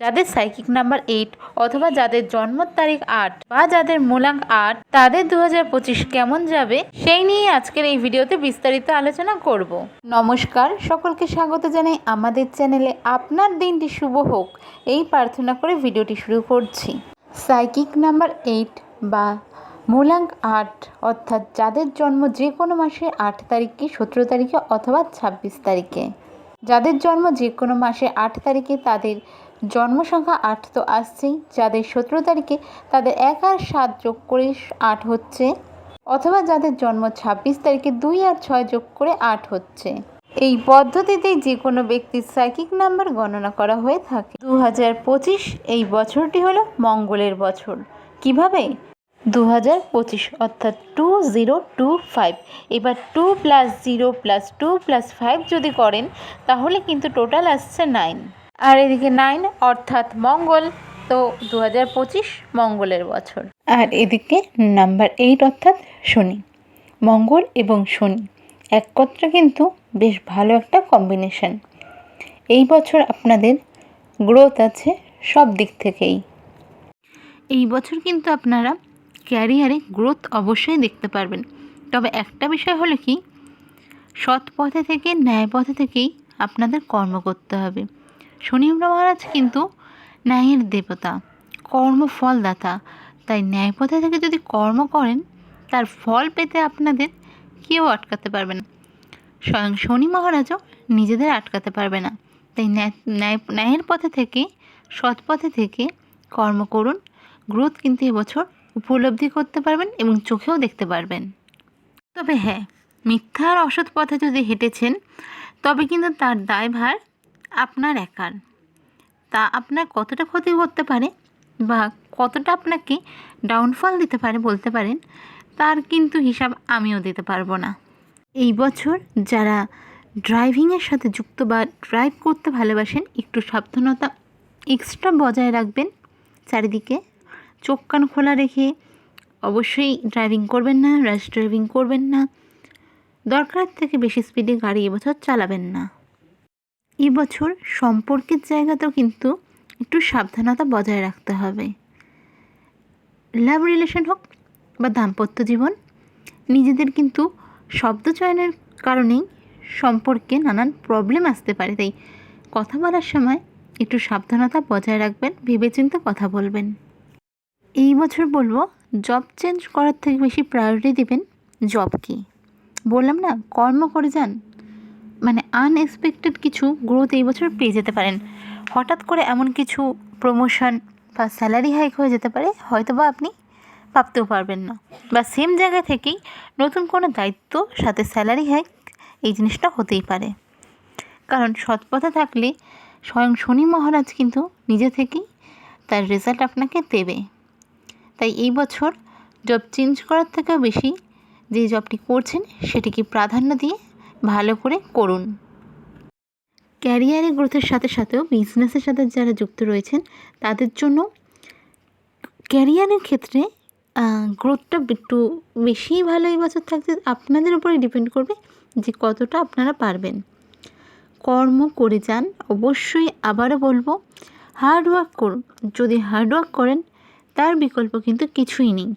যাদের psychic number 8 অথবা যাদের জন্ম তারিখ 8 বা যাদের মূলাঙ্ক 8 তাদের 2025 কেমন যাবে সেই নিয়ে আজকের এই ভিডিওতে বিস্তারিত আলোচনা করব। নমস্কার, সকলকে স্বাগত জানাই আমাদের চ্যানেলে। আপনার দিনটি শুভ হোক এই প্রার্থনা করে ভিডিওটি শুরু করছি। সাইকিক নাম্বার 8 বা মূলাঙ্ক 8 অর্থাৎ যাদের জন্ম যে কোনো মাসের 8 তারিখে, 17 তারিখে অথবা 26 তারিখে। যাদের জন্ম যে কোনো মাসে 8 তারিখে তাদের জন্ম সংখ্যা 8 তো আসছেই। যাদের 17 তারিখে তাদের 1 আর 7 যোগ করে 8 হচ্ছে, অথবা যাদের জন্ম 26 তারিখে 2 আর 6 যোগ করে 8 হচ্ছে। এই পদ্ধতিতেই যে কোনো ব্যক্তির সাইকিক নাম্বার গণনা করা হয়ে থাকে। 2025 এই বছরটি হলো মঙ্গলের বছর। কিভাবে? 2025 অর্থাৎ 2025। এবার 2 + 0 + 2 + 5 যদি করেন তাহলে কিন্তু টোটাল আসছে 9। আর এদিকে 9 অর্থাৎ মঙ্গল, তো 2025 মঙ্গলের বছর। আর এদিকে নাম্বার 8 অর্থাৎ শনি। মঙ্গল এবং শনি একত্রে কিন্তু বেশ ভালো একটা কম্বিনেশন। এই বছর আপনাদের গ্রোথ আছে সব দিক থেকেই। এই বছর কিন্তু আপনারা ক্যারিয়ারে গ্রোথ অবশ্যই দেখতে পারবেন। তবে একটা বিষয় হলো কি, সৎ পথে থেকে, ন্যায় পথে থেকেই আপনাদের কর্ম করতে হবে। শনি মহারাজ কিন্তু ন্যায়ের দেবতা, কর্মফলদাতা। তাই ন্যায় পথে থেকে যদি কর্ম করেন তার ফল পেতে আপনাদের কেউ আটকাতে পারবে না। স্বয়ং শনি মহারাজও নিজেদের আটকাতে পারবে না। তাই ন্যায়ের পথে থেকে, সৎ পথে থেকে কর্ম করুন। গ্রোথ কিন্তু এবছর উপলব্ধি করতে পারবেন এবং চোখেও দেখতে পারবেন। তবে হ্যাঁ, মিথ্যা আর অসৎ পথে যদি হেঁটেছেন তবে কিন্তু তার দায়ভার আপনার একার। তা আপনার কতটা ক্ষতি করতে পারে বা কতটা আপনাকে ডাউনফল দিতে পারে বলতে পারেন, তার কিন্তু হিসাব আমিও দিতে পারবো না। এই বছর যারা ড্রাইভিংয়ের সাথে যুক্ত বা ড্রাইভ করতে ভালোবাসেন, একটু সাবধানতা এক্সট্রা বজায় রাখবেন। চারিদিকে চোখ কান খোলা রেখে অবশ্যই ড্রাইভিং করবেন না, র্যাশ ড্রাইভিং করবেন না। দরকার থেকে বেশি স্পিডে গাড়ি এবছর চালাবেন না। এবছর সম্পর্কের জায়গাতেও কিন্তু একটু সাবধানতা বজায় রাখতে হবে। লাভ রিলেশন হোক বা দাম্পত্য জীবন, নিজেদের কিন্তু শব্দ চয়নের কারণেই সম্পর্কে নানান প্রবলেম আসতে পারে। তাই কথা বলার সময় একটু সাবধানতা বজায় রাখবেন, ভেবেচিন্তে কথা বলবেন। এই বছর বলবো, জব চেঞ্জ করার থেকে বেশি প্রায়োরিটি দেবেন জবকে। বললাম না, কর্ম করে যান। মানে আনএক্সপেক্টেড কিছু গ্রোথ এই বছর পেয়ে যেতে পারেন। হঠাৎ করে এমন কিছু প্রমোশন বা স্যালারি হাইক হয়ে যেতে পারে, হয়তো বা আপনি ভাবতেও পারবেন না। বা সেম জায়গা থেকেই নতুন কোনো দায়িত্ব সাথে স্যালারি হাইক, এই জিনিসটা হতেই পারে। কারণ সৎ পথে থাকলে স্বয়ং শনি মহারাজ কিন্তু নিজে থেকেই তার রেজাল্ট আপনাকে দেবে। তাই এই বছর জব চেঞ্জ করার থেকেও বেশি যে জবটি করছেন সেটিকে প্রাধান্য দিয়ে ভালো করে করুন। ক্যারিয়ারে গ্রোথের সাথে সাথেও বিজনেসের সাথে যারা যুক্ত রয়েছেন তাদের জন্য ক্যারিয়ারের ক্ষেত্রে গ্রোথটা একটু বেশিই ভালো এই বছর থাকতে আপনাদের উপরে ডিপেন্ড করবে যে কতটা আপনারা পারবেন। কর্ম করে যান অবশ্যই। আবারও বলবো, হার্ডওয়ার্ক করুন। যদি হার্ডওয়ার্ক করেন তার বিকল্প কিন্তু কিছুই নেই।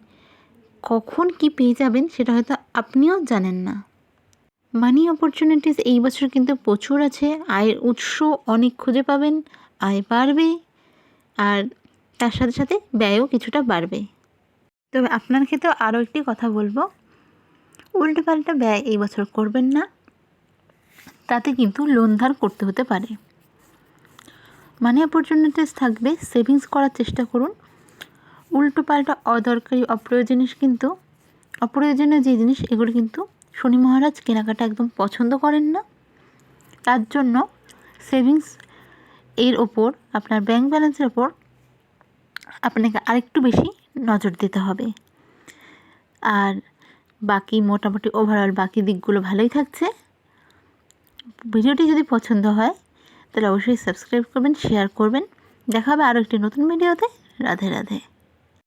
কখন কি পেয়ে যাবেন সেটা হয়তো আপনিও জানেন না। মানি অপরচুনিটিস এই বছর কিন্তু প্রচুর আছে। আয়ের উৎস অনেক খুঁজে পাবেন, আয় বাড়বে, আর তার সাথে সাথে ব্যয়ও কিছুটা বাড়বে। তবে আপনার ক্ষেত্রেও আরও একটি কথা বলবো, উল্টোপাল্টা ব্যয় এই বছর করবেন না, তাতে কিন্তু লোন ধার করতে হতে পারে। মানি অপরচুনিটিস থাকবে, সেভিংস করার চেষ্টা করুন। উল্টোপাল্টা অদরকারি অপ্রয়োজনীয় যে জিনিস, এগুলো কিন্তু শনি মহারাজ কেনাকাটা একদম পছন্দ করেন না। তার জন্য সেভিংস এর ওপর, আপনার ব্যাংক ব্যালেন্সের ওপর আপনাকে আরেকটু বেশি নজর দিতে হবে। আর বাকি মোটামুটি ওভারঅল বাকি দিকগুলো ভালোই থাকছে। ভিডিওটি যদি পছন্দ হয় তাহলে অবশ্যই সাবস্ক্রাইব করবেন, শেয়ার করবেন। দেখা হবে আরও একটি নতুন ভিডিওতে। রাধে রাধে।